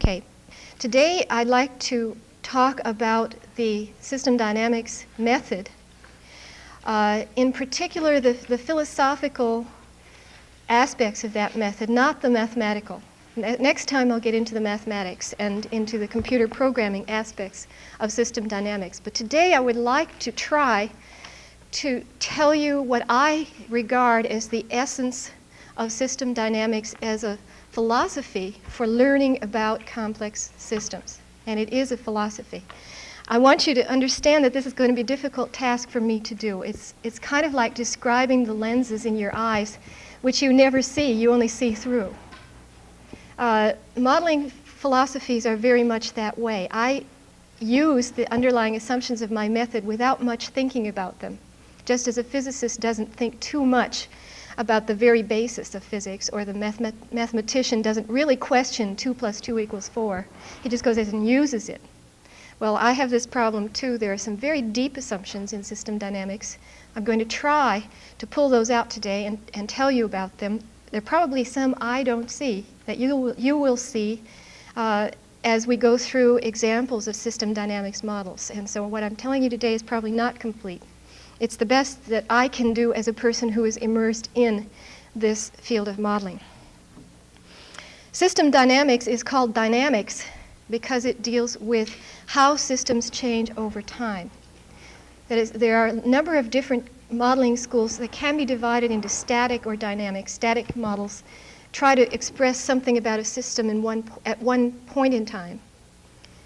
Okay, today I'd like to talk about the system dynamics method. In particular, the philosophical aspects of that method, not the mathematical. Next time I'll get into the mathematics and into the computer programming aspects of system dynamics. But today I would like to try to tell you what I regard as the essence of system dynamics as a philosophy for learning about complex systems. And it is a philosophy. I want you to understand that this is going to be a difficult task for me to do. It's kind of like describing the lenses in your eyes, which you never see, you only see through. Modeling philosophies are very much that way. I use the underlying assumptions of my method without much thinking about them, just as a physicist doesn't think too much about the very basis of physics, or the mathematician doesn't really question 2 + 2 = 4. He just goes ahead and uses it. Well, I have this problem too. There are some very deep assumptions in system dynamics. I'm going to try to pull those out today and tell you about them. There are probably some I don't see that you will see as we go through examples of system dynamics models. And so what I'm telling you today is probably not complete. It's the best that I can do as a person who is immersed in this field of modeling. System dynamics is called dynamics because it deals with how systems change over time. That is, there are a number of different modeling schools that can be divided into static or dynamic. Static models try to express something about a system at one point in time.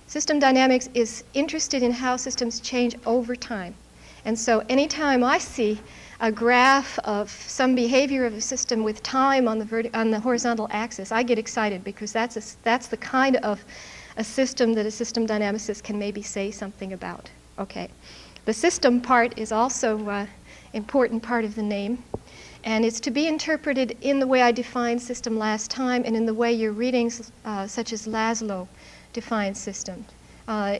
System dynamics is interested in how systems change over time. And so anytime I see a graph of some behavior of a system with time on the horizontal axis, I get excited because that's the kind of a system that a system dynamicist can maybe say something about. Okay. The system part is also an important part of the name, and it's to be interpreted in the way I defined system last time and in the way your readings, such as Laszlo, define system.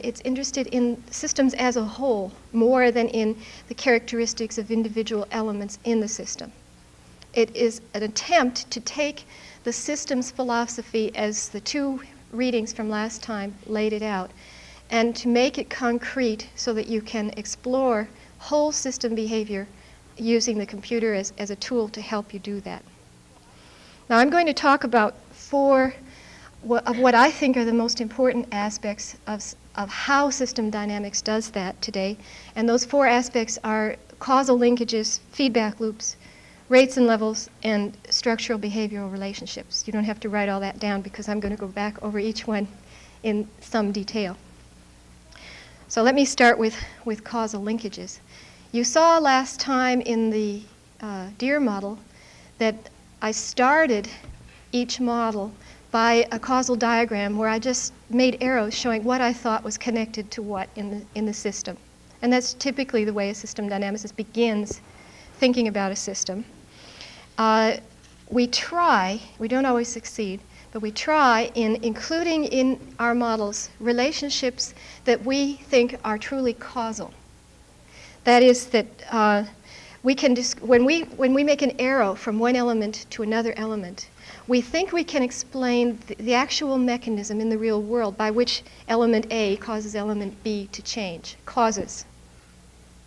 It's interested in systems as a whole more than in the characteristics of individual elements in the system. It is an attempt to take the systems philosophy as the two readings from last time laid it out and to make it concrete so that you can explore whole system behavior using the computer as a tool to help you do that. Now I'm going to talk about four of what I think are the most important aspects of how system dynamics does that today. And those four aspects are causal linkages, feedback loops, rates and levels, and structural behavioral relationships. You don't have to write all that down because I'm going to go back over each one in some detail. So let me start with causal linkages. You saw last time in the deer model that I started each model by a causal diagram where I just made arrows showing what I thought was connected to what in the system. And that's typically the way a system dynamicist begins thinking about a system. We don't always succeed, but we try in including in our models relationships that we think are truly causal. That is that we can when we make an arrow from one element to another element, we think we can explain the actual mechanism in the real world by which element A causes element B to change. Causes.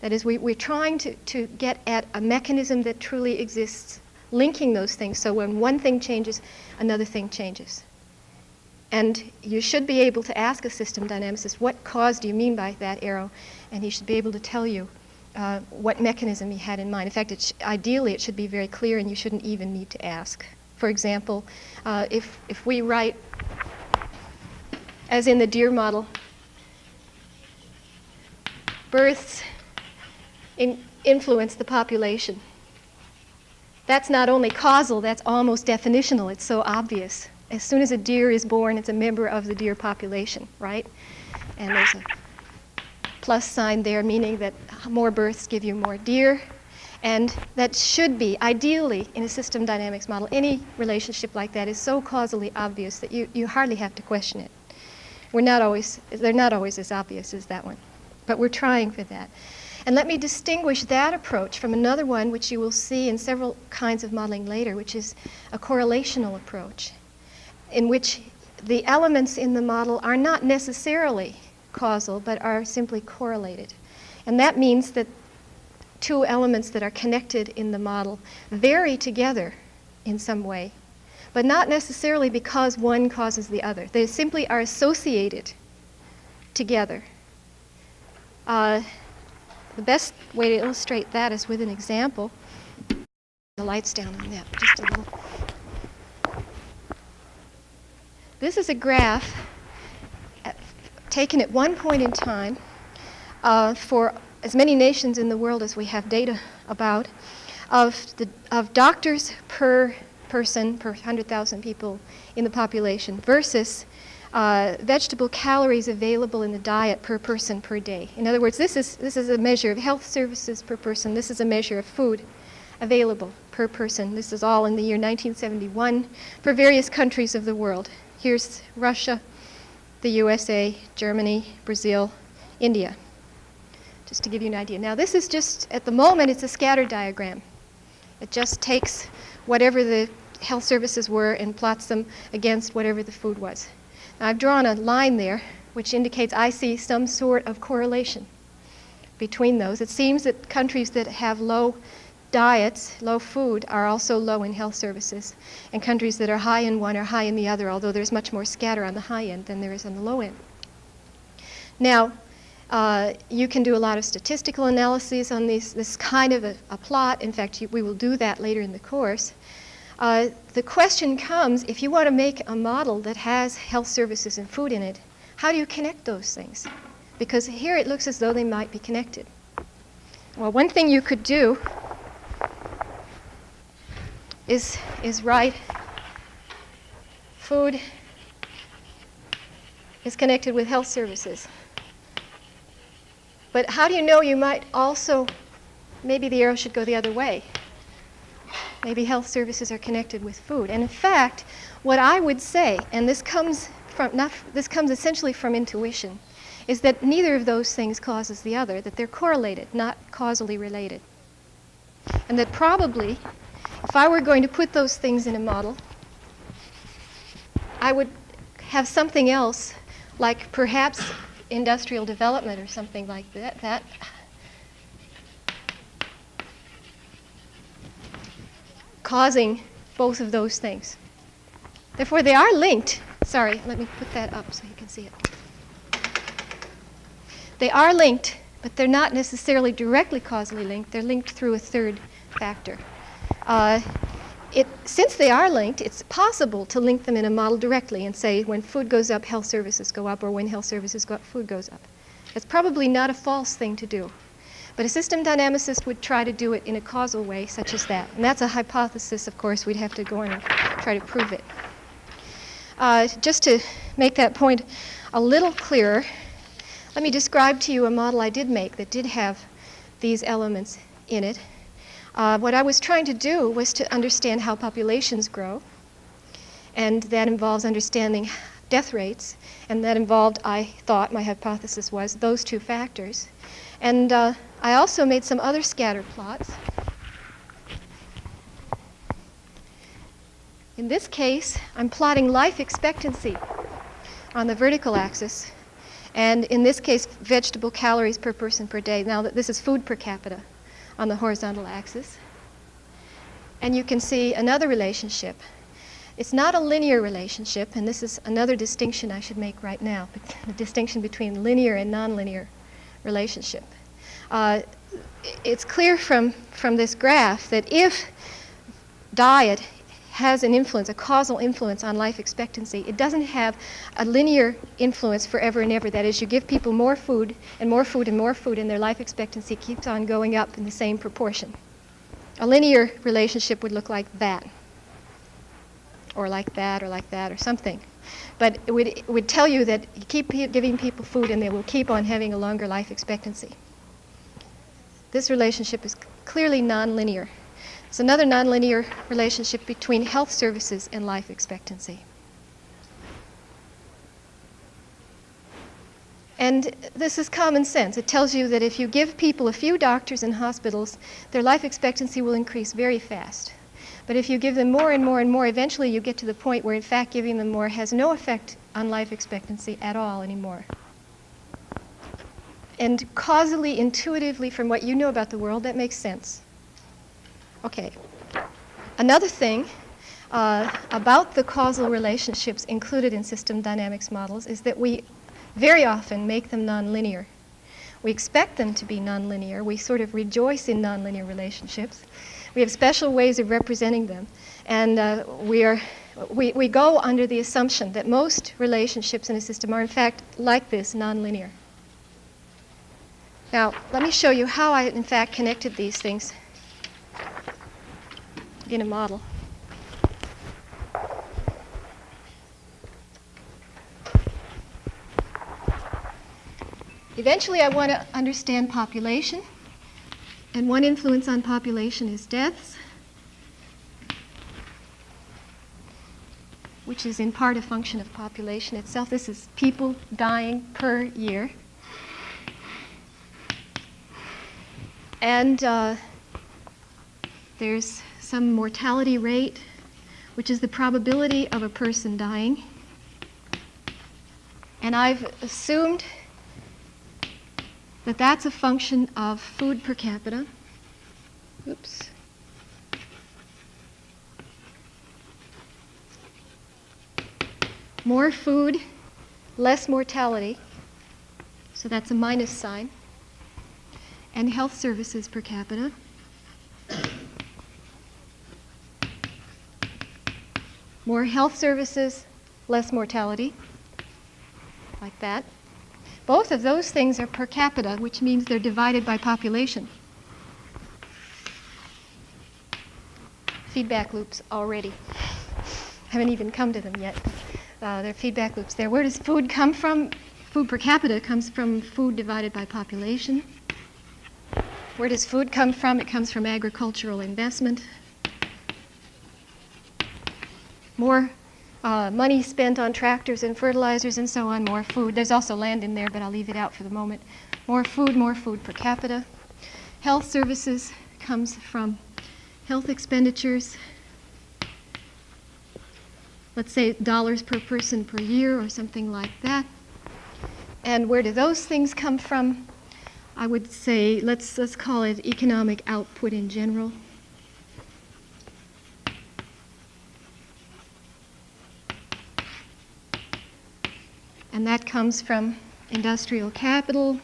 That is, we're trying to get at a mechanism that truly exists, linking those things so when one thing changes, another thing changes. And you should be able to ask a system dynamicist, what cause do you mean by that arrow? And he should be able to tell you what mechanism he had in mind. In fact, ideally it should be very clear and you shouldn't even need to ask. For example, if we write, as in the deer model, births influence the population. That's not only causal, that's almost definitional. It's so obvious. As soon as a deer is born, it's a member of the deer population, right? And there's a plus sign there, meaning that more births give you more deer. And that should be, ideally, in a system dynamics model, any relationship like that is so causally obvious that you hardly have to question it. They're not always as obvious as that one, but we're trying for that. And let me distinguish that approach from another one which you will see in several kinds of modeling later, which is a correlational approach, in which the elements in the model are not necessarily causal, but are simply correlated. And that means that two elements that are connected in the model vary together in some way, but not necessarily because one causes the other. They simply are associated together. The best way to illustrate that is with an example. The light's down on that, just a little. This is a graph taken at one point in time for as many nations in the world as we have data about, of doctors per person, per 100,000 people in the population, versus vegetable calories available in the diet per person per day. In other words, this is a measure of health services per person. This is a measure of food available per person. This is all in the year 1971 for various countries of the world. Here's Russia, the USA, Germany, Brazil, India, just to give you an idea. Now this is just, at the moment, it's a scatter diagram. It just takes whatever the health services were and plots them against whatever the food was. Now I've drawn a line there which indicates I see some sort of correlation between those. It seems that countries that have low diets, low food, are also low in health services, and countries that are high in one are high in the other, although there's much more scatter on the high end than there is on the low end. Now, you can do a lot of statistical analyses on this kind of a plot. In fact, we will do that later in the course. The question comes, if you want to make a model that has health services and food in it, how do you connect those things? Because here it looks as though they might be connected. Well, one thing you could do is write food is connected with health services. But how do you know you might also, maybe the arrow should go the other way. Maybe health services are connected with food. And in fact, what I would say, and this comes essentially from intuition, is that neither of those things causes the other, that they're correlated, not causally related. And that probably, if I were going to put those things in a model, I would have something else, like perhaps industrial development or something like that causing both of those things. Therefore, they are linked. Sorry, let me put that up so you can see it. They are linked, but they're not necessarily directly causally linked. They're linked through a third factor. Since they are linked, it's possible to link them in a model directly and say when food goes up, health services go up, or when health services go up, food goes up. It's probably not a false thing to do. But a system dynamicist would try to do it in a causal way, such as that. And that's a hypothesis, of course. We'd have to go on and try to prove it. Just to make that point a little clearer, let me describe to you a model I did make that did have these elements in it. What I was trying to do was to understand how populations grow, and that involves understanding death rates, and that involved, I thought, my hypothesis was, those two factors. And I also made some other scatter plots. In this case, I'm plotting life expectancy on the vertical axis, and in this case, vegetable calories per person per day. Now, this is food per capita on the horizontal axis. And you can see another relationship. It's not a linear relationship, and this is another distinction I should make right now, the distinction between linear and nonlinear relationship. It's clear from this graph that if diet has an influence, a causal influence on life expectancy, it doesn't have a linear influence forever and ever. That is, you give people more food and more food and more food, and their life expectancy keeps on going up in the same proportion. A linear relationship would look like that, or like that, or like that, or something. But it would tell you that you keep giving people food and they will keep on having a longer life expectancy. This relationship is clearly nonlinear. It's another nonlinear relationship between health services and life expectancy. And this is common sense. It tells you that if you give people a few doctors and hospitals, their life expectancy will increase very fast. But if you give them more and more and more, eventually you get to the point where, in fact, giving them more has no effect on life expectancy at all anymore. And causally, intuitively, from what you know about the world, that makes sense. Okay. Another thing about the causal relationships included in system dynamics models is that we very often make them nonlinear. We expect them to be nonlinear. We sort of rejoice in nonlinear relationships. We have special ways of representing them. And we go under the assumption that most relationships in a system are, in fact, like this, nonlinear. Now, let me show you how I, in fact, connected these things in a model. Eventually, I want to understand population. And one influence on population is deaths, which is in part a function of population itself. This is people dying per year. And there's some mortality rate, which is the probability of a person dying. And I've assumed that that's a function of food per capita. Oops. More food, less mortality. So that's a minus sign. And health services per capita. More health services, less mortality. Like that. Both of those things are per capita, which means they're divided by population. Feedback loops already. Haven't even come to them yet. There are feedback loops there. Where does food come from? Food per capita comes from food divided by population. Where does food come from? It comes from agricultural investment. More money spent on tractors and fertilizers and so on, more food. There's also land in there, but I'll leave it out for the moment. More food per capita. Health services comes from health expenditures. Let's say dollars per person per year or something like that. And where do those things come from? I would say, let's call it economic output in general. And that comes from industrial capital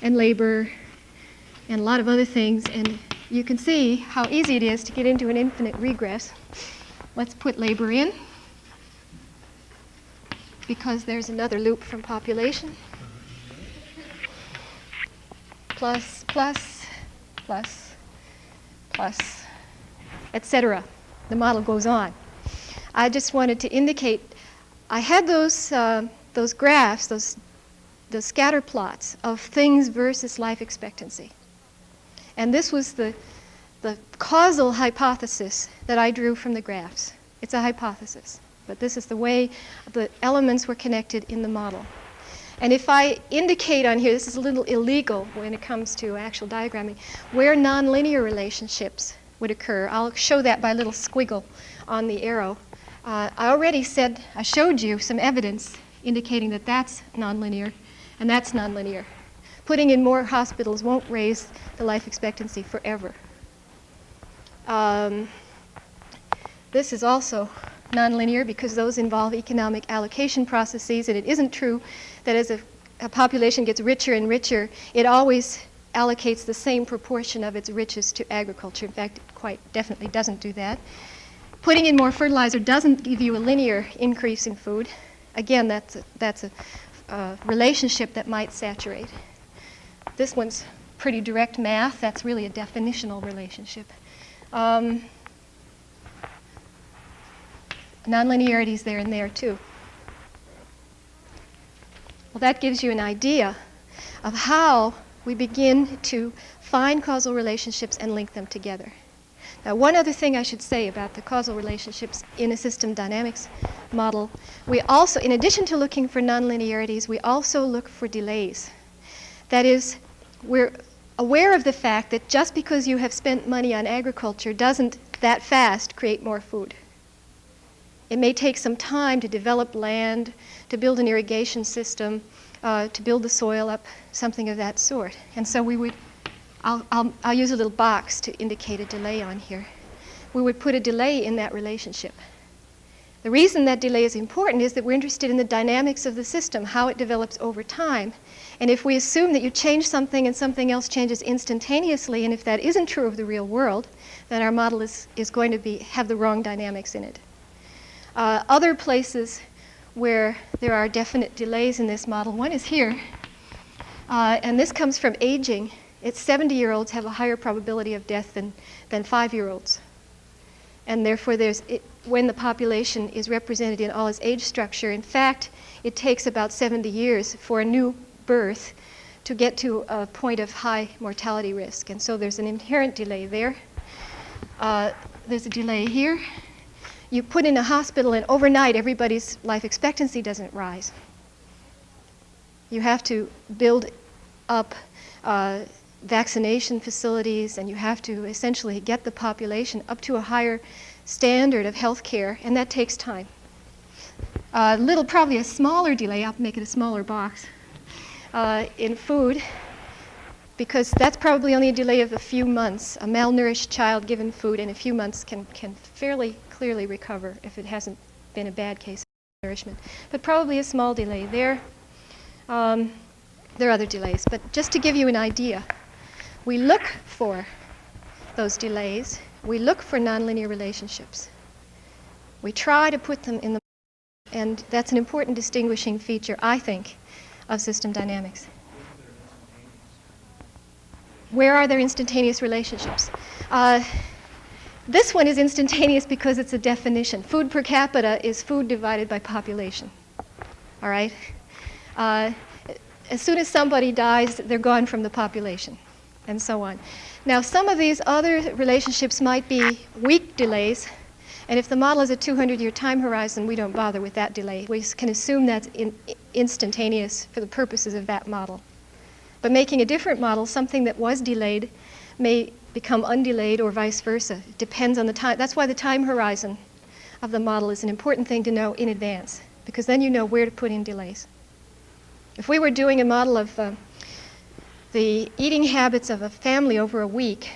and labor and a lot of other things. And you can see how easy it is to get into an infinite regress. Let's put labor in, because there's another loop from population. Plus, plus, plus, plus, etc. The model goes on. I just wanted to indicate, I had those graphs, those scatter plots of things versus life expectancy. And this was the causal hypothesis that I drew from the graphs. It's a hypothesis, but this is the way the elements were connected in the model. And if I indicate on here, this is a little illegal when it comes to actual diagramming, where nonlinear relationships would occur. I'll show that by a little squiggle on the arrow. I already said, I showed you some evidence indicating that that's nonlinear and that's nonlinear. Putting in more hospitals won't raise the life expectancy forever. This is also nonlinear because those involve economic allocation processes, and it isn't true that as a population gets richer and richer, it always allocates the same proportion of its riches to agriculture. In fact, it quite definitely doesn't do that. Putting in more fertilizer doesn't give you a linear increase in food. Again, that's a relationship that might saturate. This one's pretty direct math. That's really a definitional relationship. Nonlinearities there and there too. Well, that gives you an idea of how we begin to find causal relationships and link them together. Now, one other thing I should say about the causal relationships in a system dynamics model, we also, in addition to looking for nonlinearities, we also look for delays. That is, we're aware of the fact that just because you have spent money on agriculture doesn't that fast create more food. It may take some time to develop land, to build an irrigation system, to build the soil up, something of that sort. And so we would, I'll use a little box to indicate a delay on here. We would put a delay in that relationship. The reason that delay is important is that we're interested in the dynamics of the system, how it develops over time. And if we assume that you change something and something else changes instantaneously, and if that isn't true of the real world, then our model is going to have the wrong dynamics in it. Other places where there are definite delays in this model, one is here, and this comes from aging. It's 70-year-olds have a higher probability of death than 5-year-olds. And therefore, when the population is represented in all its age structure, in fact, it takes about 70 years for a new birth to get to a point of high mortality risk. And so there's an inherent delay there. There's a delay here. You put in a hospital, and overnight, everybody's life expectancy doesn't rise. You have to build up vaccination facilities, and you have to essentially get the population up to a higher standard of health care, and that takes time. Probably a smaller delay, I'll make it a smaller box, in food, because that's probably only a delay of a few months. A malnourished child given food in a few months can fairly clearly recover if it hasn't been a bad case of malnourishment. But probably a small delay there. There are other delays, but just to give you an idea, we look for those delays. We look for nonlinear relationships. We try to put them in the, and that's an important distinguishing feature, I think, of system dynamics. Where are there instantaneous relationships? This one is instantaneous because it's a definition. Food per capita is food divided by population. All right? As soon as somebody dies, they're gone from the population, and so on. Now, some of these other relationships might be weak delays, and if the model is a 200-year time horizon, we don't bother with that delay. We can assume that's instantaneous for the purposes of that model. But making a different model, something that was delayed may become undelayed or vice versa. It depends on the time. That's why the time horizon of the model is an important thing to know in advance, because then you know where to put in delays. If we were doing a model of the eating habits of a family over a week,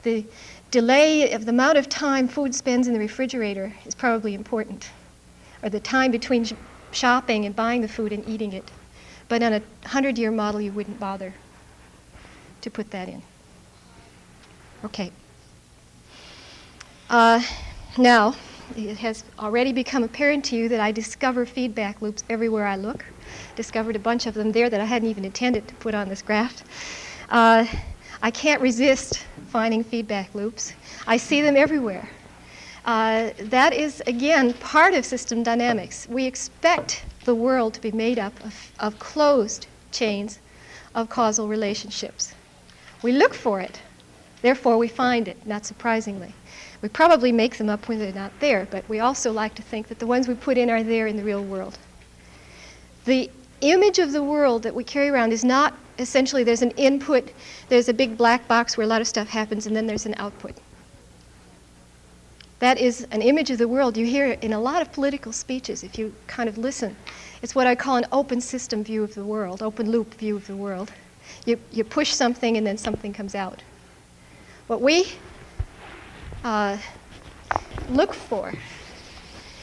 the delay of the amount of time food spends in the refrigerator is probably important, or the time between shopping and buying the food and eating it. But on a 100-year model, you wouldn't bother to put that in. Okay. Now, it has already become apparent to you that I discover feedback loops everywhere I look. Discovered a bunch of them there that I hadn't even intended to put on this graph. I can't resist finding feedback loops. I see them everywhere. That is, again, part of system dynamics. We expect the world to be made up of closed chains of causal relationships. We look for it. Therefore, we find it, not surprisingly. We probably make them up when they're not there, but we also like to think that the ones we put in are there in the real world. The image of the world that we carry around is not essentially there's an input, there's a big black box where a lot of stuff happens, and then there's an output. That is an image of the world you hear in a lot of political speeches if you kind of listen. It's what I call an open system view of the world, open loop view of the world. You push something and then something comes out. What we look for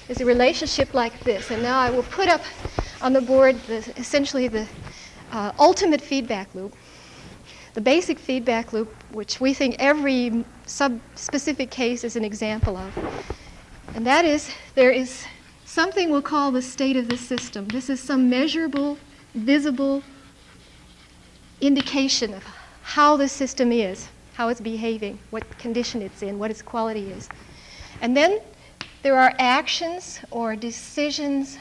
is a relationship like this. And now I will put up on the board essentially the ultimate feedback loop, the basic feedback loop, which we think every sub-specific case is an example of. And that is, there is something we'll call the state of the system. This is some measurable, visible indication of how the system is, how it's behaving, what condition it's in, what its quality is. And then there are actions or decisions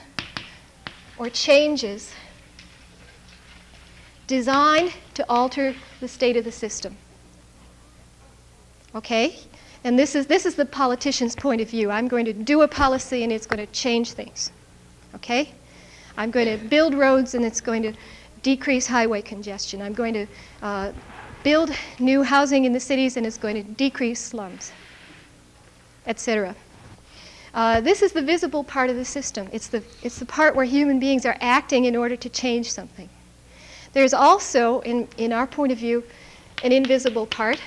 or changes designed to alter the state of the system. Okay? And this is the politician's point of view. I'm going to do a policy and it's going to change things. Okay? I'm going to build roads and it's going to decrease highway congestion. I'm going to build new housing in the cities and it's going to decrease slums. etc. This is the visible part of the system. It's the part where human beings are acting in order to change something. There's also, in our point of view, an invisible part,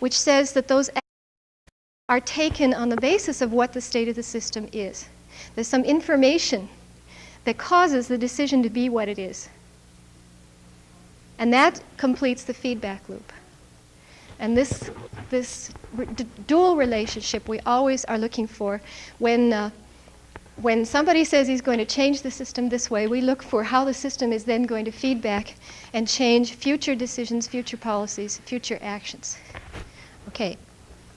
which says that those actions are taken on the basis of what the state of the system is. There's some information that causes the decision to be what it is. And that completes the feedback loop. And this dual relationship we always are looking for. When somebody says he's going to change the system this way, we look for how the system is then going to feedback and change future decisions, future policies, future actions. Okay,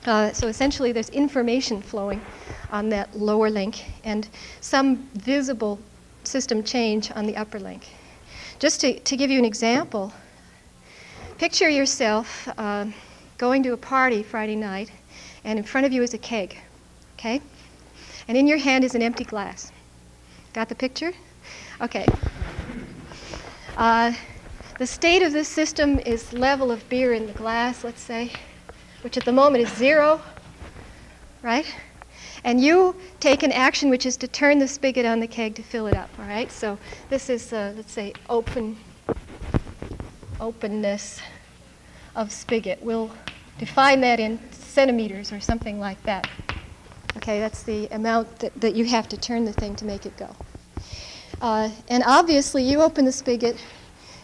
so essentially there's information flowing on that lower link and some visible system change on the upper link. Just to give you an example, picture yourself going to a party Friday night, and in front of you is a keg, okay? And in your hand is an empty glass. Got the picture? Okay. The state of this system is level of beer in the glass, let's say, which at the moment is 0, right? And you take an action which is to turn the spigot on the keg to fill it up, all right? So this is, let's say, openness of spigot. We'll define that in centimeters or something like that. Okay, that's the amount that you have to turn the thing to make it go. And obviously, you open the spigot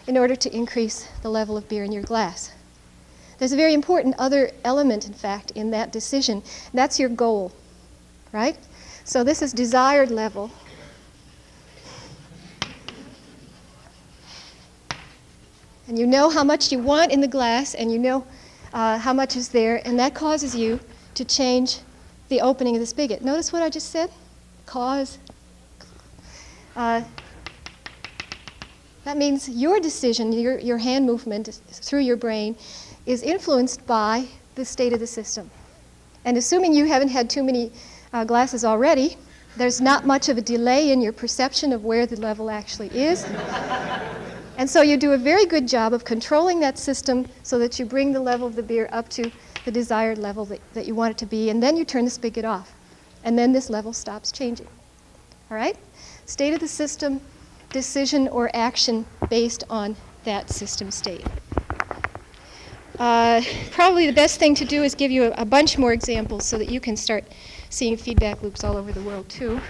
in order to increase the level of beer in your glass. There's a very important other element, in fact, in that decision. That's your goal, right? So this is desired level. And you know how much you want in the glass, and you know how much is there, and that causes you to change the opening of the spigot. Notice what I just said? Cause. That means your decision, your hand movement through your brain is influenced by the state of the system. And assuming you haven't had too many glasses already, there's not much of a delay in your perception of where the level actually is. And so you do a very good job of controlling that system so that you bring the level of the beer up to the desired level that you want it to be, and then you turn the spigot off. And then this level stops changing. All right? State of the system, decision or action based on that system state. Probably the best thing to do is give you a bunch more examples so that you can start seeing feedback loops all over the world too.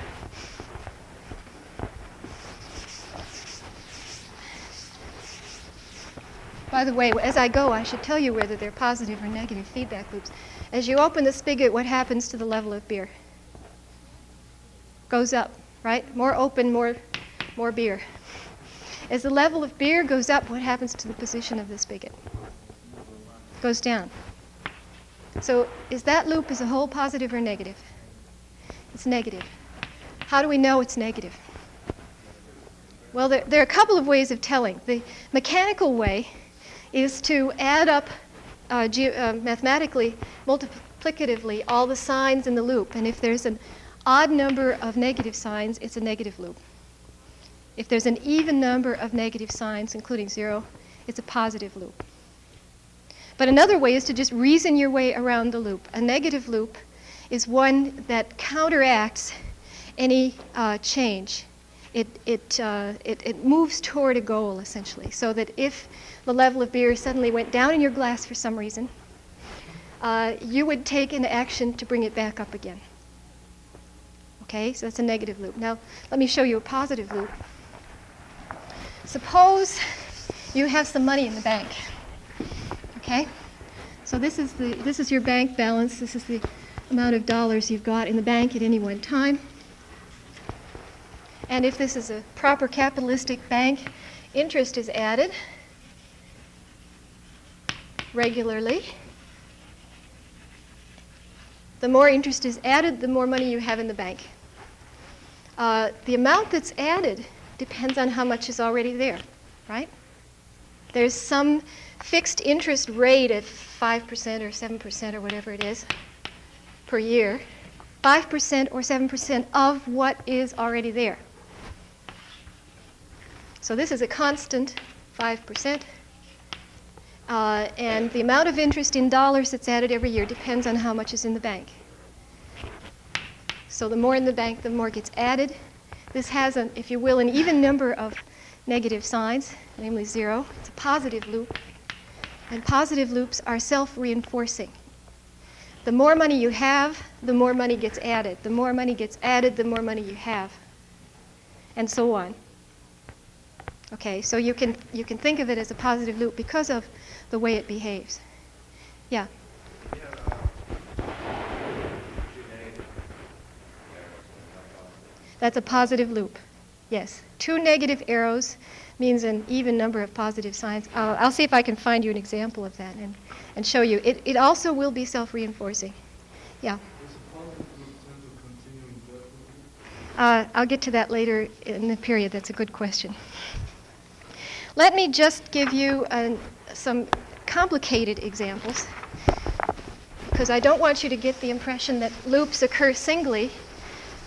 By the way, as I go, I should tell you whether they're positive or negative feedback loops. As you open the spigot, what happens to the level of beer? Goes up, right? More open, more beer. As the level of beer goes up, what happens to the position of the spigot? Goes down. So is that loop as a whole positive or negative? It's negative. How do we know it's negative? Well, there are a couple of ways of telling. The mechanical way is to add up mathematically, multiplicatively, all the signs in the loop. And if there's an odd number of negative signs, it's a negative loop. If there's an even number of negative signs, including 0, it's a positive loop. But another way is to just reason your way around the loop. A negative loop is one that counteracts any change. It moves toward a goal, essentially, so that if the level of beer suddenly went down in your glass for some reason, you would take an action to bring it back up again. Okay, so that's a negative loop. Now, let me show you a positive loop. Suppose you have some money in the bank. Okay, so this is your bank balance. This is the amount of dollars you've got in the bank at any one time. And if this is a proper capitalistic bank, interest is added regularly. The more interest is added, the more money you have in the bank. The amount that's added depends on how much is already there, right? There's some fixed interest rate of 5% or 7% or whatever it is per year. 5% or 7% of what is already there. So this is a constant 5%. And the amount of interest in dollars that's added every year depends on how much is in the bank. So the more in the bank, the more gets added. This has, if you will, an even number of negative signs, namely 0. It's a positive loop. And positive loops are self-reinforcing. The more money you have, the more money gets added. The more money gets added, the more money you have, and so on. Okay, so you can think of it as a positive loop because of the way it behaves. Yeah? That's a positive loop. Yes. 2 negative arrows means an even number of positive signs. I'll see if I can find you an example of that and show you. It also will be self-reinforcing. Yeah. I'll get to that later in the period. That's a good question. Let me just give you some complicated examples, because I don't want you to get the impression that loops occur singly.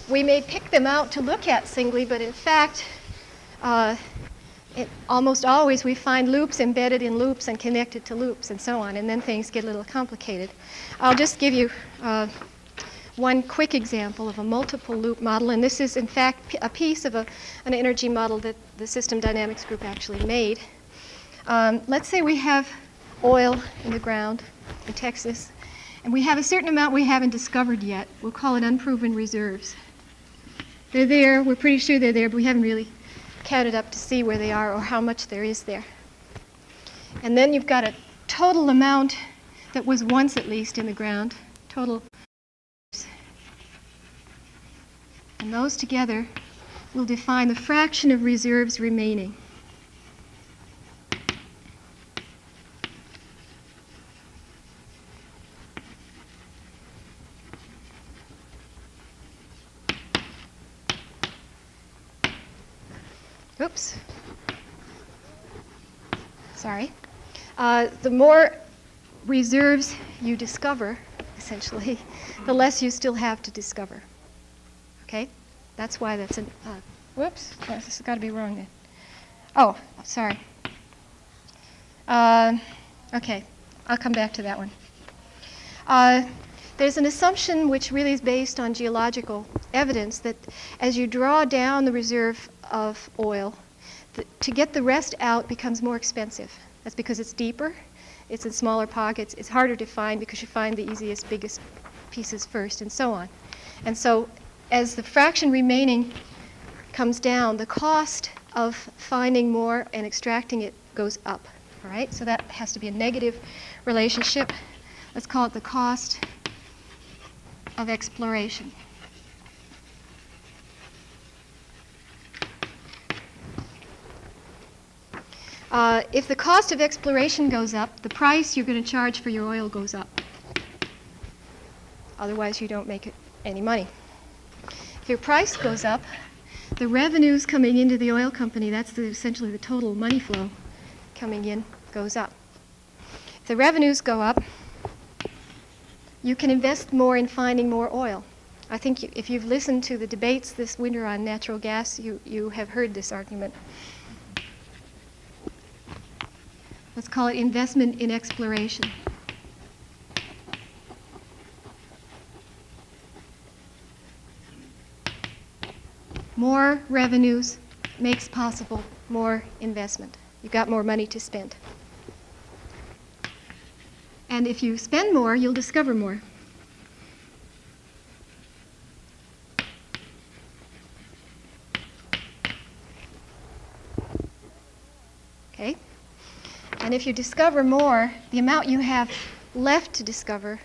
We may pick them out to look at singly, but in fact, almost always we find loops embedded in loops and connected to loops and so on, and then things get a little complicated. I'll just give you one quick example of a multiple loop model, and this is in fact a piece of an energy model that the System Dynamics group actually made. Let's say we have oil in the ground in Texas, and we have a certain amount we haven't discovered yet. We'll call it unproven reserves. They're there, we're pretty sure they're there, but we haven't really counted up to see where they are or how much there is there. And then you've got a total amount that was once at least in the ground, total. And those together will define the fraction of reserves remaining. Oops. Sorry. The more reserves you discover, essentially, the less you still have to discover. Okay? That's why that's an, whoops, this has got to be wrong then. Oh, sorry. Okay, I'll come back to that one. There's an assumption which really is based on geological evidence that as you draw down the reserve of oil, to get the rest out becomes more expensive. That's because it's deeper, it's in smaller pockets, it's harder to find because you find the easiest, biggest pieces first, and so on. And so as the fraction remaining comes down, the cost of finding more and extracting it goes up. All right, so that has to be a negative relationship. Let's call it the cost of exploration. If the cost of exploration goes up, the price you're going to charge for your oil goes up. Otherwise, you don't make any money. If your price goes up, the revenues coming into the oil company, that's essentially the total money flow coming in, goes up. If the revenues go up, you can invest more in finding more oil. I think if you've listened to the debates this winter on natural gas, you have heard this argument. Let's call it investment in exploration. More revenues makes possible more investment. You've got more money to spend. And if you spend more, you'll discover more. Okay? And if you discover more, the amount you have left to discover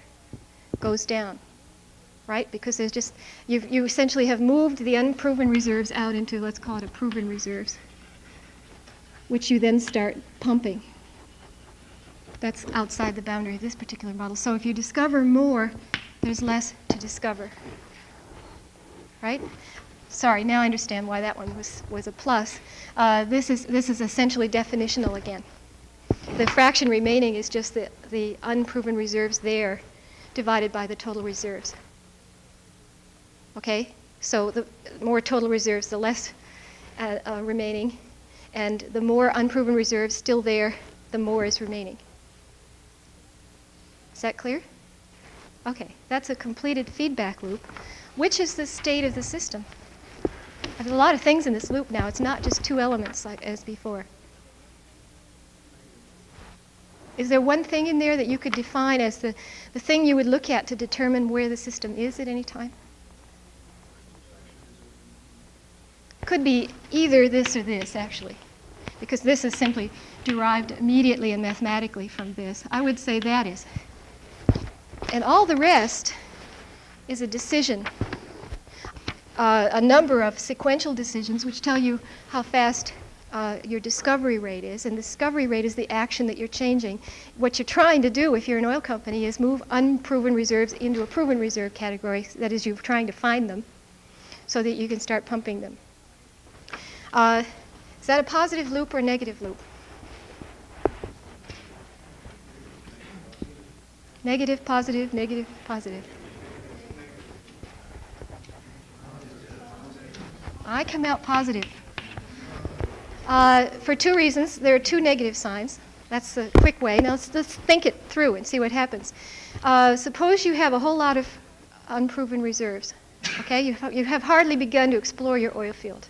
goes down, right? Because there's just, you essentially have moved the unproven reserves out into, let's call it a proven reserves, which you then start pumping. That's outside the boundary of this particular model. So if you discover more, there's less to discover, right? Sorry, now I understand why that one was a plus. This is essentially definitional again. The fraction remaining is just the unproven reserves there divided by the total reserves. Okay? So the more total reserves, the less remaining. And the more unproven reserves still there, the more is remaining. Is that clear? Okay, that's a completed feedback loop. which is the state of the system? There's a lot of things in this loop now. It's not just two elements like as before. Is there one thing in there that you could define as the thing you would look at to determine where the system is at any time? Could be either this or this, actually, because this is simply derived immediately and mathematically from this. I would say that is. And all the rest is a decision, a number of sequential decisions which tell you how fast your discovery rate is. And the discovery rate is the action that you're changing. What you're trying to do if you're an oil company is move unproven reserves into a proven reserve category. That is, you're trying to find them so that you can start pumping them. Is that a positive loop or a negative loop? Negative, positive, negative, positive. I come out positive. For two reasons. There are two negative signs. That's the quick way. Now let's think it through and see what happens. Suppose you have a whole lot of unproven reserves. Okay, you have hardly begun to explore your oil field.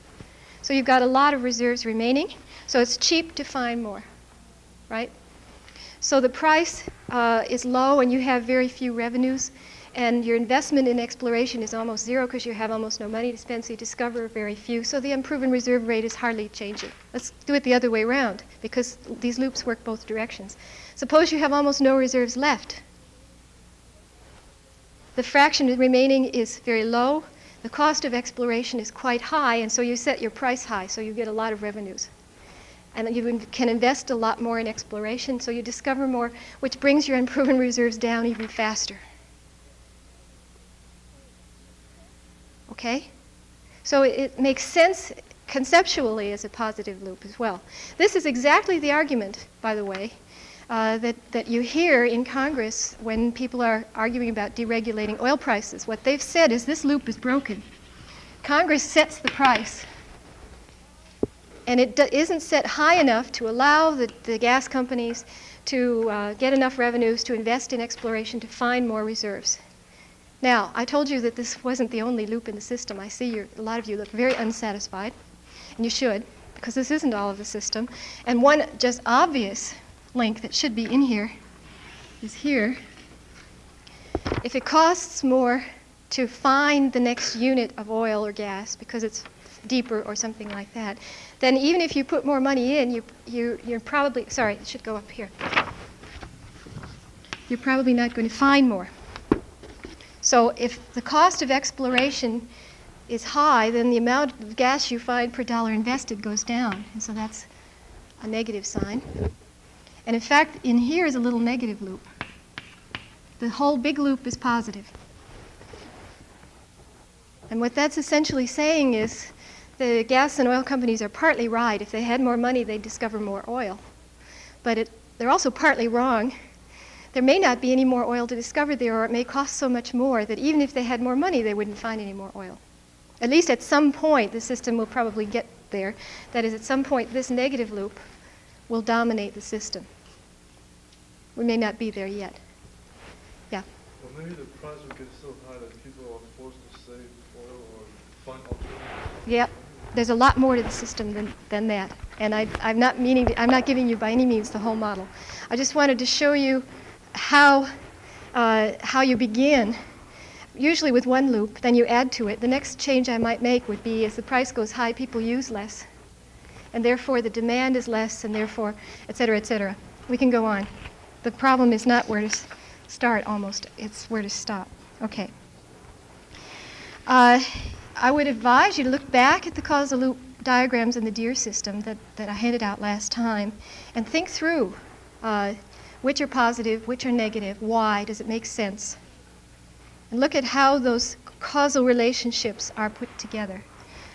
So you've got a lot of reserves remaining. So it's cheap to find more, right? So the price is low and you have very few revenues. And your investment in exploration is almost zero because you have almost no money to spend, so you discover very few. So the unproven reserve rate is hardly changing. Let's do it the other way around because these loops work both directions. Suppose you have almost no reserves left. The fraction remaining is very low. The cost of exploration is quite high, and so you set your price high, so you get a lot of revenues. And you can invest a lot more in exploration, so you discover more, which brings your unproven reserves down even faster. Okay? So it makes sense conceptually as a positive loop as well. This is exactly the argument, by the way, that you hear in Congress when people are arguing about deregulating oil prices. What they've said is this loop is broken. Congress sets the price, and it isn't set high enough to allow the gas companies to get enough revenues to invest in exploration to find more reserves. Now, I told you that this wasn't the only loop in the system. I see a lot of you look very unsatisfied, and you should, because this isn't all of the system. And one just obvious link that should be in here is here. If it costs more to find the next unit of oil or gas because it's deeper or something like that, then even if you put more money in, you're probably, sorry, it should go up here. You're probably not going to find more. So if the cost of exploration is high, then the amount of gas you find per dollar invested goes down. And so that's a negative sign. And in fact, in here is a little negative loop. The whole big loop is positive. And what that's essentially saying is the gas and oil companies are partly right. If they had more money, they'd discover more oil. But they're also partly wrong. There may not be any more oil to discover there, or it may cost so much more that even if they had more money, they wouldn't find any more oil. At least at some point, the system will probably get there. That is, at some point, this negative loop will dominate the system. We may not be there yet. Yeah? Well, maybe the price will get so high that people are forced to save oil or find alternatives. Yep. There's a lot more to the system than that. And I'm not giving you by any means the whole model. I just wanted to show you how you begin, usually with one loop, then you add to it. The next change I might make would be as the price goes high, people use less. And therefore the demand is less, and therefore, et cetera, et cetera. We can go on. The problem is not where to start almost, it's where to stop. Okay. I would advise you to look back at the causal loop diagrams in the DEER system that I handed out last time and think through which are positive, which are negative, why, does it make sense? And look at how those causal relationships are put together.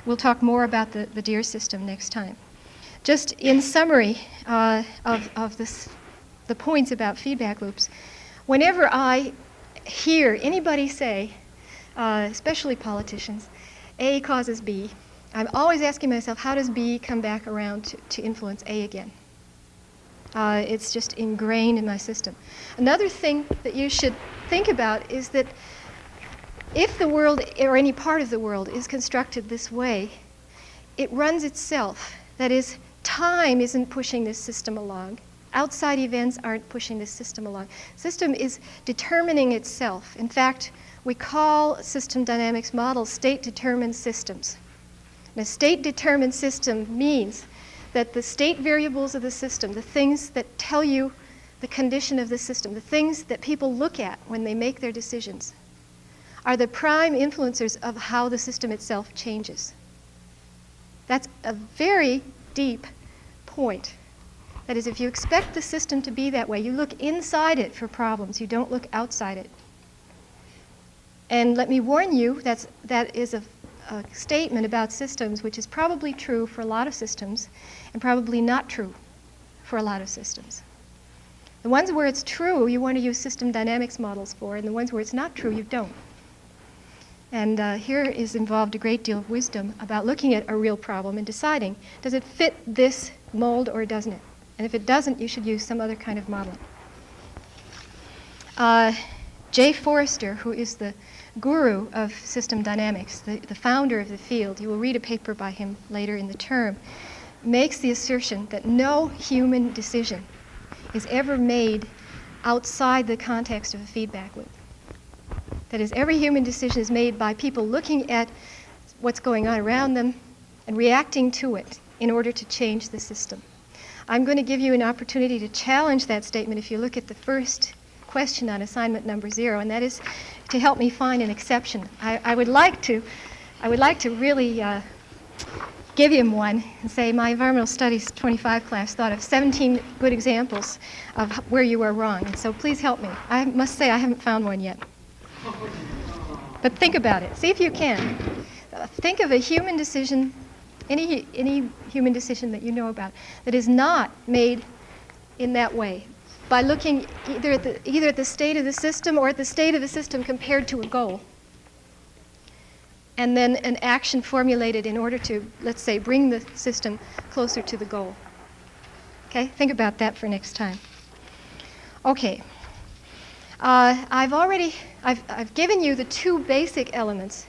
We'll talk more about the DEER system next time. Just in summary of the points about feedback loops, whenever I hear anybody say, especially politicians, A causes B, I'm always asking myself, how does B come back around to influence A again? It's just ingrained in my system. Another thing that you should think about is that If the world, or any part of the world, is constructed this way, it runs itself. That is, time isn't pushing this system along. Outside events aren't pushing this system along. System is determining itself. In fact, we call system dynamics models state-determined systems. And a state-determined system means that the state variables of the system, the things that tell you the condition of the system, the things that people look at when they make their decisions, are the prime influencers of how the system itself changes. That's a very deep point. That is, if you expect the system to be that way, you look inside it for problems. You don't look outside it. And let me warn you, that is a statement about systems which is probably true for a lot of systems and probably not true for a lot of systems. The ones where it's true, you want to use system dynamics models for, and the ones where it's not true, you don't. And here is involved a great deal of wisdom about looking at a real problem and deciding, does it fit this mold or doesn't it? And if it doesn't, you should use some other kind of modeling. Jay Forrester, who is the guru of system dynamics, the founder of the field, you will read a paper by him later in the term, makes the assertion that no human decision is ever made outside the context of a feedback loop. That is, every human decision is made by people looking at what's going on around them and reacting to it in order to change the system. I'm going to give you an opportunity to challenge that statement if you look at the first question on assignment number 0, and that is to help me find an exception. I would like to really give him one and say my environmental studies 25 class thought of 17 good examples of where you are wrong. And so please help me. I must say I haven't found one yet. But think about it. See if you can. Think of a human decision, any human decision that you know about, that is not made in that way, by looking either at the state of the system or at the state of the system compared to a goal, and then an action formulated in order to, let's say, bring the system closer to the goal. Okay? Think about that for next time. Okay. I've given you the two basic elements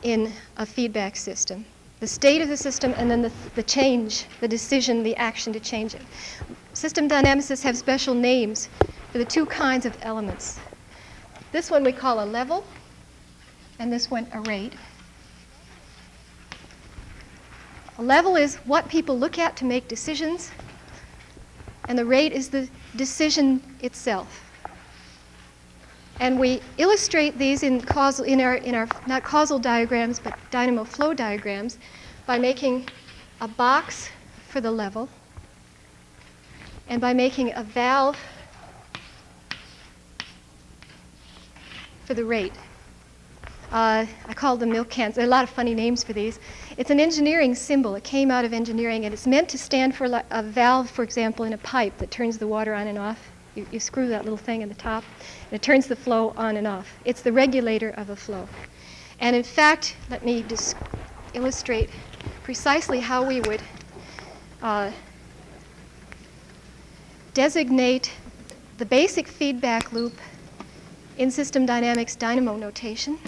in a feedback system: the state of the system and then the change, the decision, the action to change it. System dynamicists have special names for the two kinds of elements. This one we call a level, and this one a rate. A level is what people look at to make decisions, and the rate is the decision itself. And we illustrate these in our not causal diagrams, but dynamo flow diagrams by making a box for the level and by making a valve for the rate. I call them milk cans. There are a lot of funny names for these. It's an engineering symbol. It came out of engineering, and it's meant to stand for a valve, for example, in a pipe that turns the water on and off. You screw that little thing in the top, and it turns the flow on and off. It's the regulator of a flow. And in fact, let me just illustrate precisely how we would designate the basic feedback loop in system dynamics dynamo notation.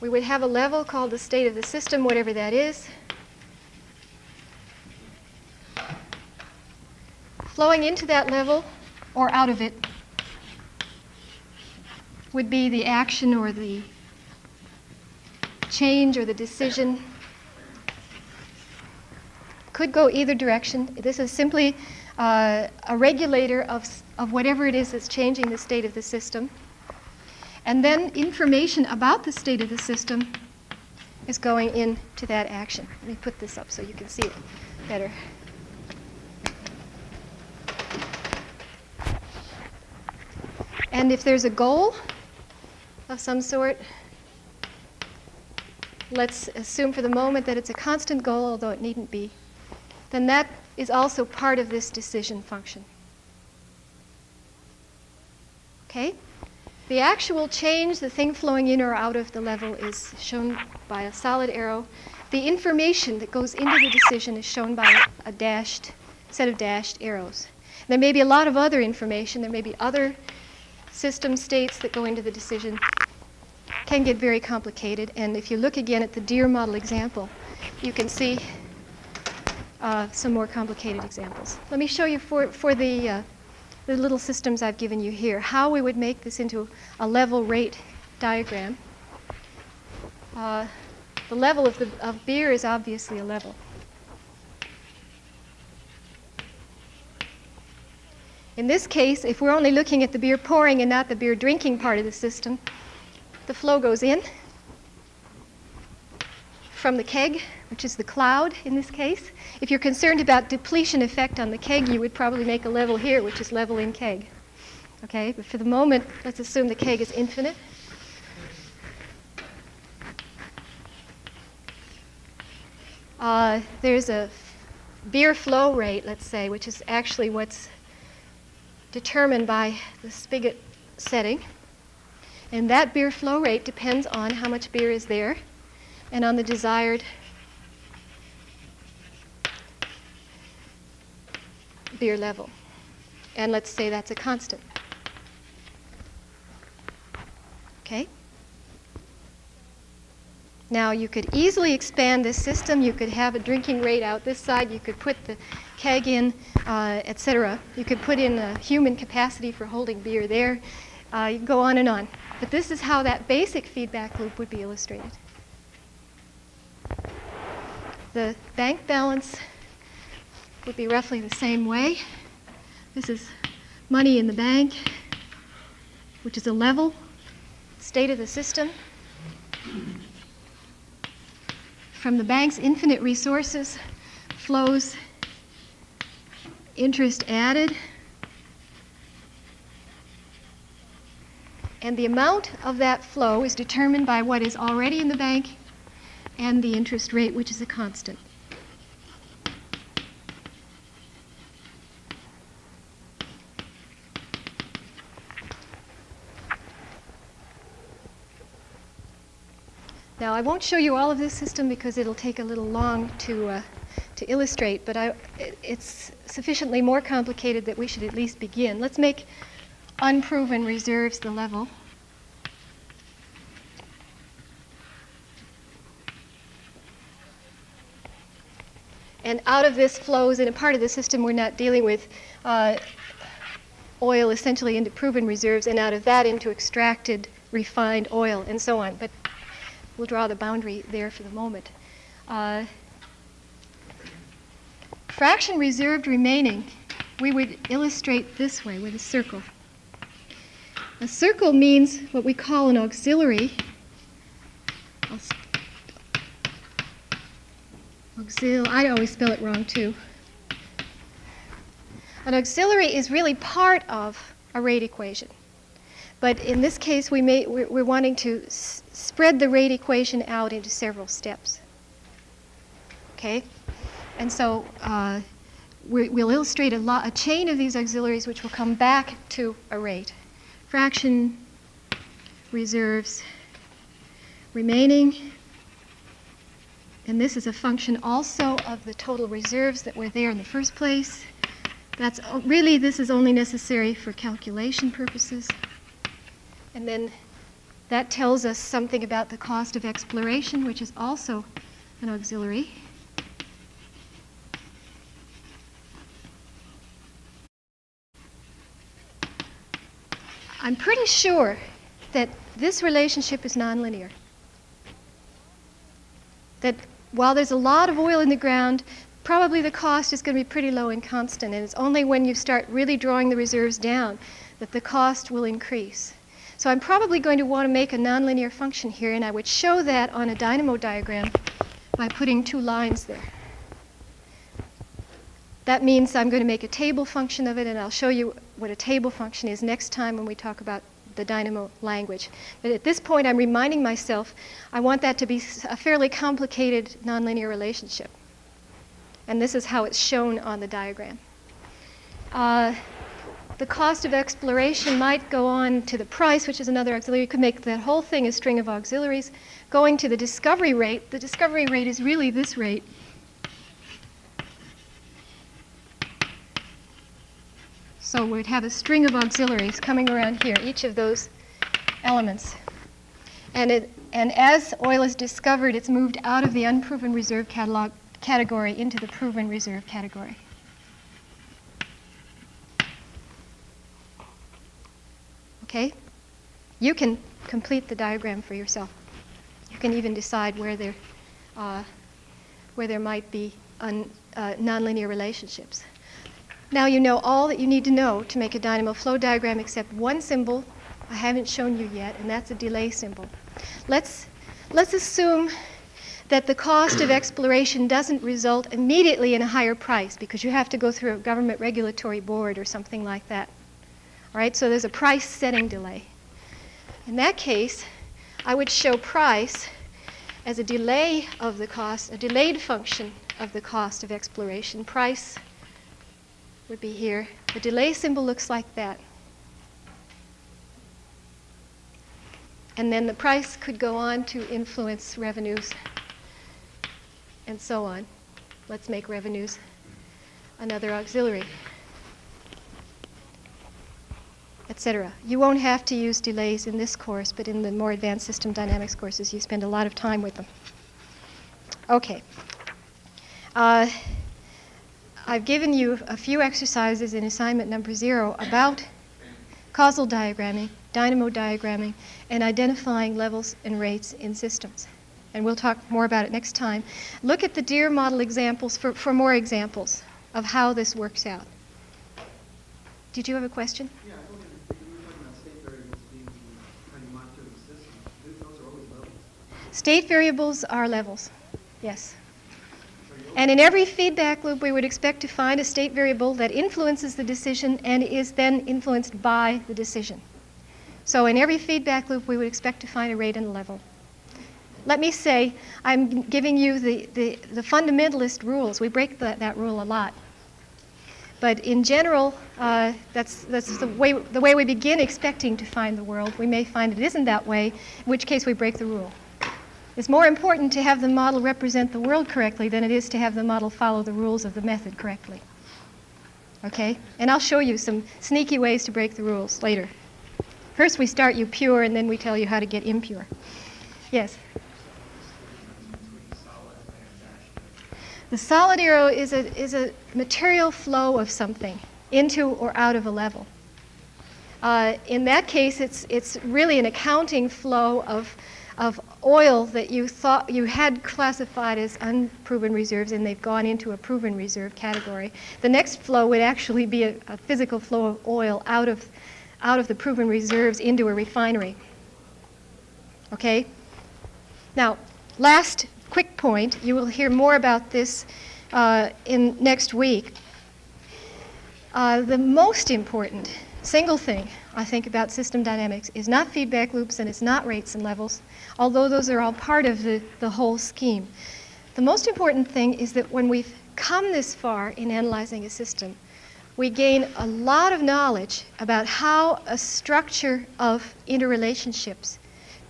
We would have a level called the state of the system, whatever that is. Flowing into that level or out of it would be the action or the change or the decision. Could go either direction. This is simply a regulator of whatever it is that's changing the state of the system. And then information about the state of the system is going into that action. Let me put this up so you can see it better. And if there's a goal of some sort, let's assume for the moment that it's a constant goal, although it needn't be, then that is also part of this decision function. Okay? The actual change, the thing flowing in or out of the level, is shown by a solid arrow. The information that goes into the decision is shown by a set of dashed arrows. There may be a lot of other information. There may be other system states that go into the decision. Can get very complicated. And if you look again at the deer model example, you can see some more complicated examples. Let me show you for the little systems I've given you here, how we would make this into a level rate diagram. The level of beer is obviously a level. In this case, if we're only looking at the beer pouring and not the beer drinking part of the system, the flow goes in from the keg, which is the cloud in this case. If you're concerned about depletion effect on the keg, you would probably make a level here, which is level in keg. Okay, but for the moment, let's assume the keg is infinite. There's a beer flow rate, let's say, which is actually what's determined by the spigot setting. And that beer flow rate depends on how much beer is there and on the desired beer level. And let's say that's a constant. Okay? Now, you could easily expand this system. You could have a drinking rate out this side. You could put the keg in, etc. You could put in a human capacity for holding beer there. You can go on and on. But this is how that basic feedback loop would be illustrated. The bank balance would be roughly the same way. This is money in the bank, which is a level state of the system. From the bank's infinite resources flows interest added. And the amount of that flow is determined by what is already in the bank and the interest rate, which is a constant. Now, I won't show you all of this system because it'll take a little long to illustrate, but it's sufficiently more complicated that we should at least begin. Let's make unproven reserves the level. And out of this flows, in a part of the system we're not dealing with oil essentially into proven reserves, and out of that into extracted, refined oil, and so on. But we'll draw the boundary there for the moment. Fraction reserved remaining, we would illustrate this way with a circle. A circle means what we call an auxiliary. I always spell it wrong too. An auxiliary is really part of a rate equation. But in this case, we're wanting to spread the rate equation out into several steps. Okay? And so we'll illustrate a chain of these auxiliaries which will come back to a rate. Fraction reserves remaining. And this is a function also of the total reserves that were there in the first place. This is only necessary for calculation purposes. And then that tells us something about the cost of exploration, which is also an auxiliary. I'm pretty sure that this relationship is nonlinear. That while there's a lot of oil in the ground, probably the cost is going to be pretty low and constant, and it's only when you start really drawing the reserves down that the cost will increase. So I'm probably going to want to make a nonlinear function here, and I would show that on a dynamo diagram by putting two lines there. That means I'm going to make a table function of it, and I'll show you what a table function is next time when we talk about the dynamo language. But at this point, I'm reminding myself I want that to be a fairly complicated nonlinear relationship. And this is how it's shown on the diagram. The cost of exploration might go on to the price, which is another auxiliary. You could make that whole thing a string of auxiliaries. Going to the discovery rate is really this rate. So we'd have a string of auxiliaries coming around here, each of those elements. And as oil is discovered, it's moved out of the unproven reserve category into the proven reserve category. Okay? You can complete the diagram for yourself. You can even decide where there might be nonlinear relationships. Now you know all that you need to know to make a dynamo flow diagram except one symbol I haven't shown you yet, and that's a delay symbol. Let's assume that the cost of exploration doesn't result immediately in a higher price because you have to go through a government regulatory board or something like that. All right, so there's a price setting delay. In that case, I would show price as a delay of the cost, a delayed function of the cost of exploration. Price would be here. The delay symbol looks like that. And then the price could go on to influence revenues and so on. Let's make revenues another auxiliary, etc. You won't have to use delays in this course, but in the more advanced system dynamics courses, you spend a lot of time with them. Okay. I've given you a few exercises in assignment number 0 about causal diagramming, dynamo diagramming, and identifying levels and rates in systems. And we'll talk more about it next time. Look at the Deere model examples for more examples of how this works out. Did you have a question? Yeah, I thought you were talking about state variables being how you monitor the system. Those are always levels. State variables are levels, yes. And in every feedback loop, we would expect to find a state variable that influences the decision and is then influenced by the decision. So in every feedback loop, we would expect to find a rate and a level. Let me say, I'm giving you the fundamentalist rules. We break that rule a lot. But in general, that's the way we begin expecting to find the world. We may find it isn't that way, in which case we break the rule. It's more important to have the model represent the world correctly than it is to have the model follow the rules of the method correctly. Okay? And I'll show you some sneaky ways to break the rules later. First we start you pure, and then we tell you how to get impure. Yes? The solid arrow is a material flow of something into or out of a level. In that case, it's really an accounting flow of oil that you thought you had classified as unproven reserves, and they've gone into a proven reserve category. The next flow would actually be a physical flow of oil out of the proven reserves into a refinery. Okay? Now, last quick point, you will hear more about this in next week. The most important single thing I think about system dynamics is not feedback loops and it's not rates and levels, although those are all part of the whole scheme. The most important thing is that when we've come this far in analyzing a system, we gain a lot of knowledge about how a structure of interrelationships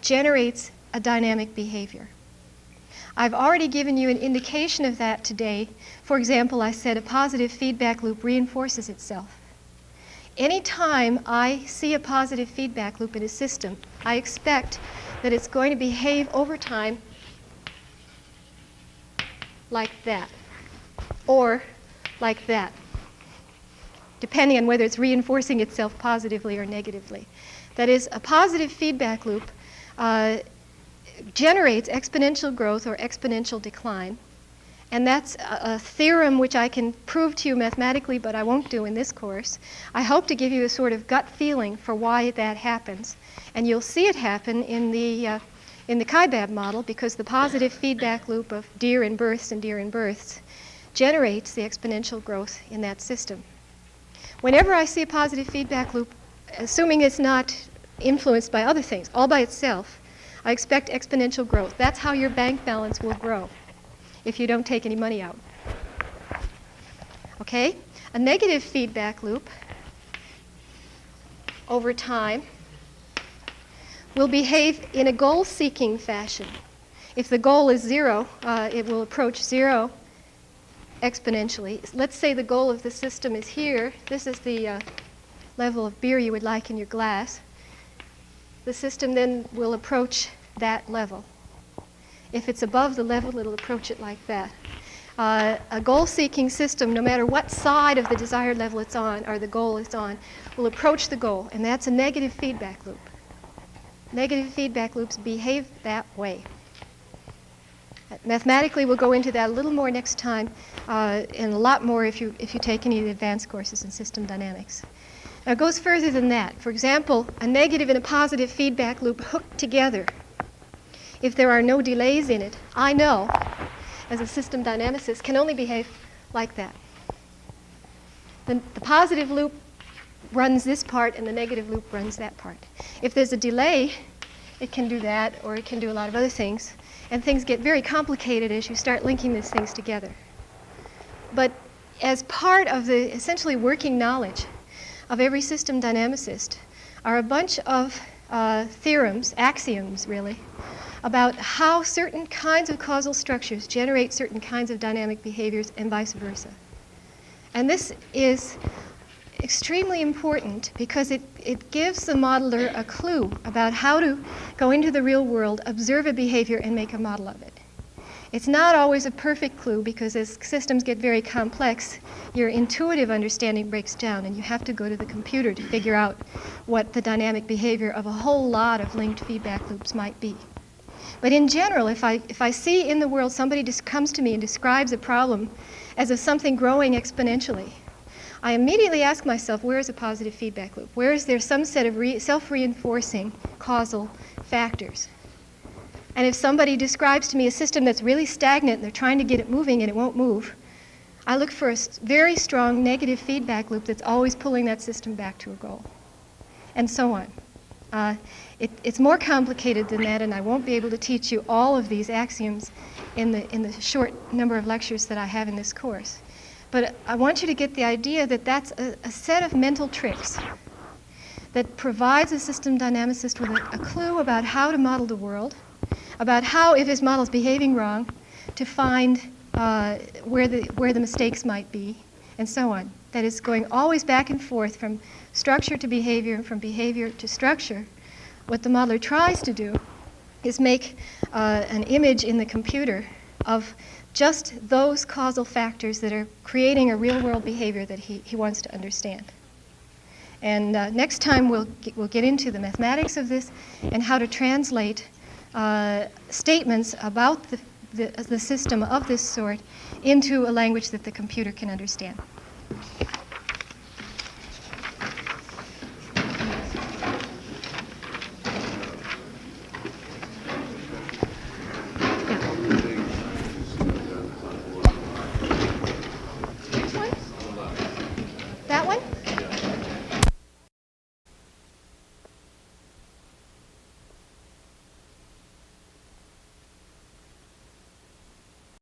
generates a dynamic behavior. I've already given you an indication of that today. For example, I said a positive feedback loop reinforces itself. Anytime I see a positive feedback loop in a system, I expect that it's going to behave over time like that, or like that, depending on whether it's reinforcing itself positively or negatively. That is, a positive feedback loop generates exponential growth or exponential decline. And that's a theorem which I can prove to you mathematically, but I won't do in this course. I hope to give you a sort of gut feeling for why that happens. And you'll see it happen in the Kaibab model, because the positive feedback loop of deer in births and deer in births generates the exponential growth in that system. Whenever I see a positive feedback loop, assuming it's not influenced by other things, all by itself, I expect exponential growth. That's how your bank balance will grow if you don't take any money out. Okay? A negative feedback loop over time will behave in a goal-seeking fashion. If the goal is 0, it will approach 0 exponentially. Let's say the goal of the system is here. This is the level of beer you would like in your glass, the system then will approach that level. If it's above the level, it'll approach it like that. A goal-seeking system, no matter what side of the desired level it's on, or the goal it's on, will approach the goal, and that's a negative feedback loop. Negative feedback loops behave that way. Mathematically, we'll go into that a little more next time, and a lot more if you take any of the advanced courses in system dynamics. Now, it goes further than that. For example, a negative and a positive feedback loop hooked together. If there are no delays in it, I know, as a system dynamicist, can only behave like that. The positive loop runs this part, and the negative loop runs that part. If there's a delay, it can do that, or it can do a lot of other things. And things get very complicated as you start linking these things together. But as part of the essentially working knowledge of every system dynamicist are a bunch of theorems, axioms really, about how certain kinds of causal structures generate certain kinds of dynamic behaviors and vice versa. And this is extremely important because it gives the modeler a clue about how to go into the real world, observe a behavior, and make a model of it. It's not always a perfect clue because as systems get very complex, your intuitive understanding breaks down and you have to go to the computer to figure out what the dynamic behavior of a whole lot of linked feedback loops might be. But in general, if I see in the world somebody just comes to me and describes a problem as of something growing exponentially, I immediately ask myself, where is a positive feedback loop? Where is there some set of self-reinforcing causal factors? And if somebody describes to me a system that's really stagnant and they're trying to get it moving and it won't move, I look for a very strong negative feedback loop that's always pulling that system back to a goal, and so on. It's more complicated than that, and I won't be able to teach you all of these axioms in the short number of lectures that I have in this course. But I want you to get the idea that that's a set of mental tricks that provides a system dynamicist with a clue about how to model the world, about how, if his model is behaving wrong, to find where the mistakes might be, and so on. That is going always back and forth from structure to behavior and from behavior to structure. What the modeler tries to do is make an image in the computer of just those causal factors that are creating a real-world behavior that he wants to understand. And next time we'll get into the mathematics of this and how to translate statements about the system of this sort into a language that the computer can understand.